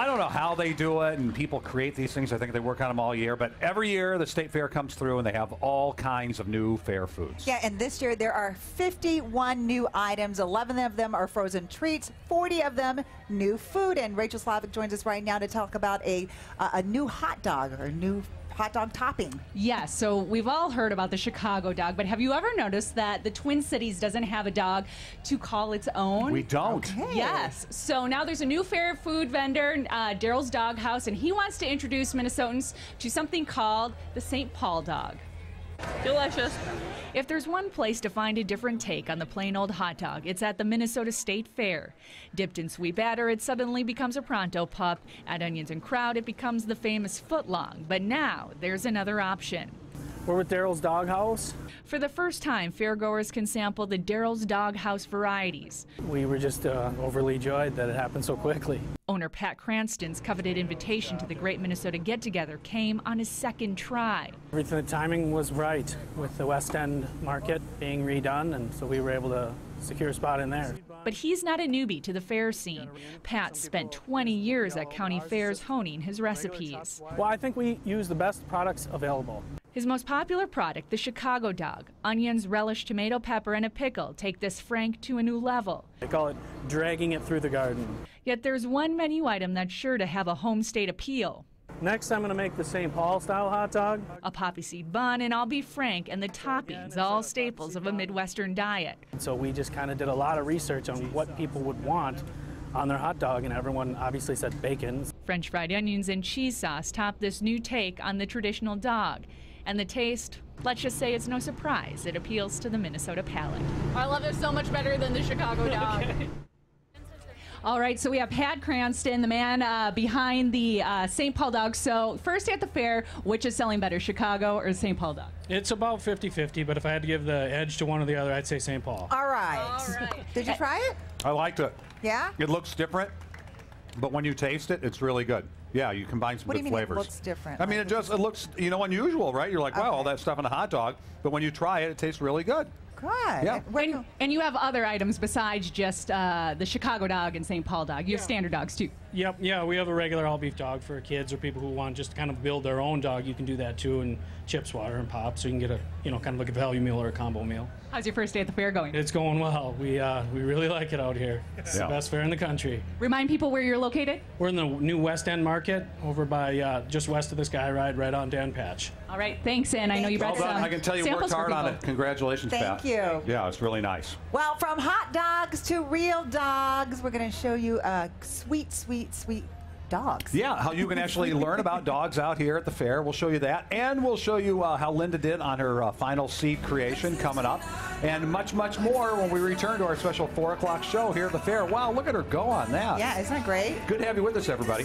I don't know how they do it, and people create these things. I think they work on them all year. But every year, the State Fair comes through, and they have all kinds of new fair foods. Yeah, and this year there are 51 new items. 11 of them are frozen treats, 40 of them new food. And Rachel Slavic joins us right now to talk about a new hot dog or a new hot dog topping. Yes, so we've all heard about the Chicago dog, but have you ever noticed that the Twin Cities doesn't have a dog to call its own? We don't. Okay. Yes, so now there's a new fair food vendor, Daryl's Dog House, and he wants to introduce Minnesotans to something called the St. Paul dog. Delicious. If there's one place to find a different take on the plain old hot dog, it's at the Minnesota State Fair. Dipped in sweet batter, it suddenly becomes a pronto pup. Add onions and kraut, it becomes the famous footlong. But now, there's another option. We're with Daryl's Dog House. For the first time, fairgoers can sample the Daryl's Dog House varieties. We were just overly joyed that it happened so quickly. Owner Pat Cranston's coveted invitation to the Great Minnesota Get-Together came on his second try. Everything, the timing was right with the West End market being redone, and so we were able to secure a spot in there. But he's not a newbie to the fair scene. Pat spent 20 years at county fairs honing his recipes. Well, I think we use the best products available. His most popular product, the Chicago dog. Onions, relish, tomato, pepper, and a pickle take this frank to a new level. They call it dragging it through the garden. Yet there's one menu item that's sure to have a home state appeal. Next, I'm going to make the St. Paul style hot dog. A poppy seed bun, and I'll be frank, and the toppings, all staples of a Midwestern diet. So we just kind of did a lot of research on what people would want on their hot dog, and everyone obviously said bacon. French fried onions and cheese sauce top this new take on the traditional dog. And the taste, let's just say it's no surprise, it appeals to the Minnesota palate. I love it so much better than the Chicago dog. Okay. All right, so we have Pat Cranston, the man behind the St. Paul dog. So first at the fair, which is selling better, Chicago or St. Paul dog? It's about 50-50, but if I had to give the edge to one or the other, I'd say St. Paul. All right. All right. Did you try it? I liked it. Yeah? It looks different, but when you taste it, it's really good. Yeah, you combine some What do good you mean flavors. it looks different? I mean, it looks, unusual, right? You're like, wow, all that stuff in a hot dog. But when you try it, it tastes really good. Good. Yeah. And you have other items besides just the Chicago dog and St. Paul dog. You have standard dogs too. Yep, yeah, we have a regular all beef dog for kids or people who want just to kind of build their own dog. You can do that too, and chips, water, and pop, so you can get a, kind of like a value meal or a combo meal. How's your first day at the fair going? It's going well. We really like it out here. It's the best fair in the country. Remind people where you're located. We're in the new West End Market over by just west of the Sky Ride, right on Dan Patch. All right, thanks, and I know you brought Well done. some I can tell you samples worked hard for on people. it. Congratulations, Pat. Thank you. Yeah, it's really nice. Well, from hot dogs to real dogs, we're going to show you sweet, sweet, sweet dogs. Yeah, how you can actually learn about dogs out here at the fair. We'll show you that. And we'll show you how Linda did on her final seed creation coming up. And much, much more when we return to our special 4 o'clock show here at the fair. Wow, look at her go on that. Yeah, isn't it great? Good to have you with us, everybody.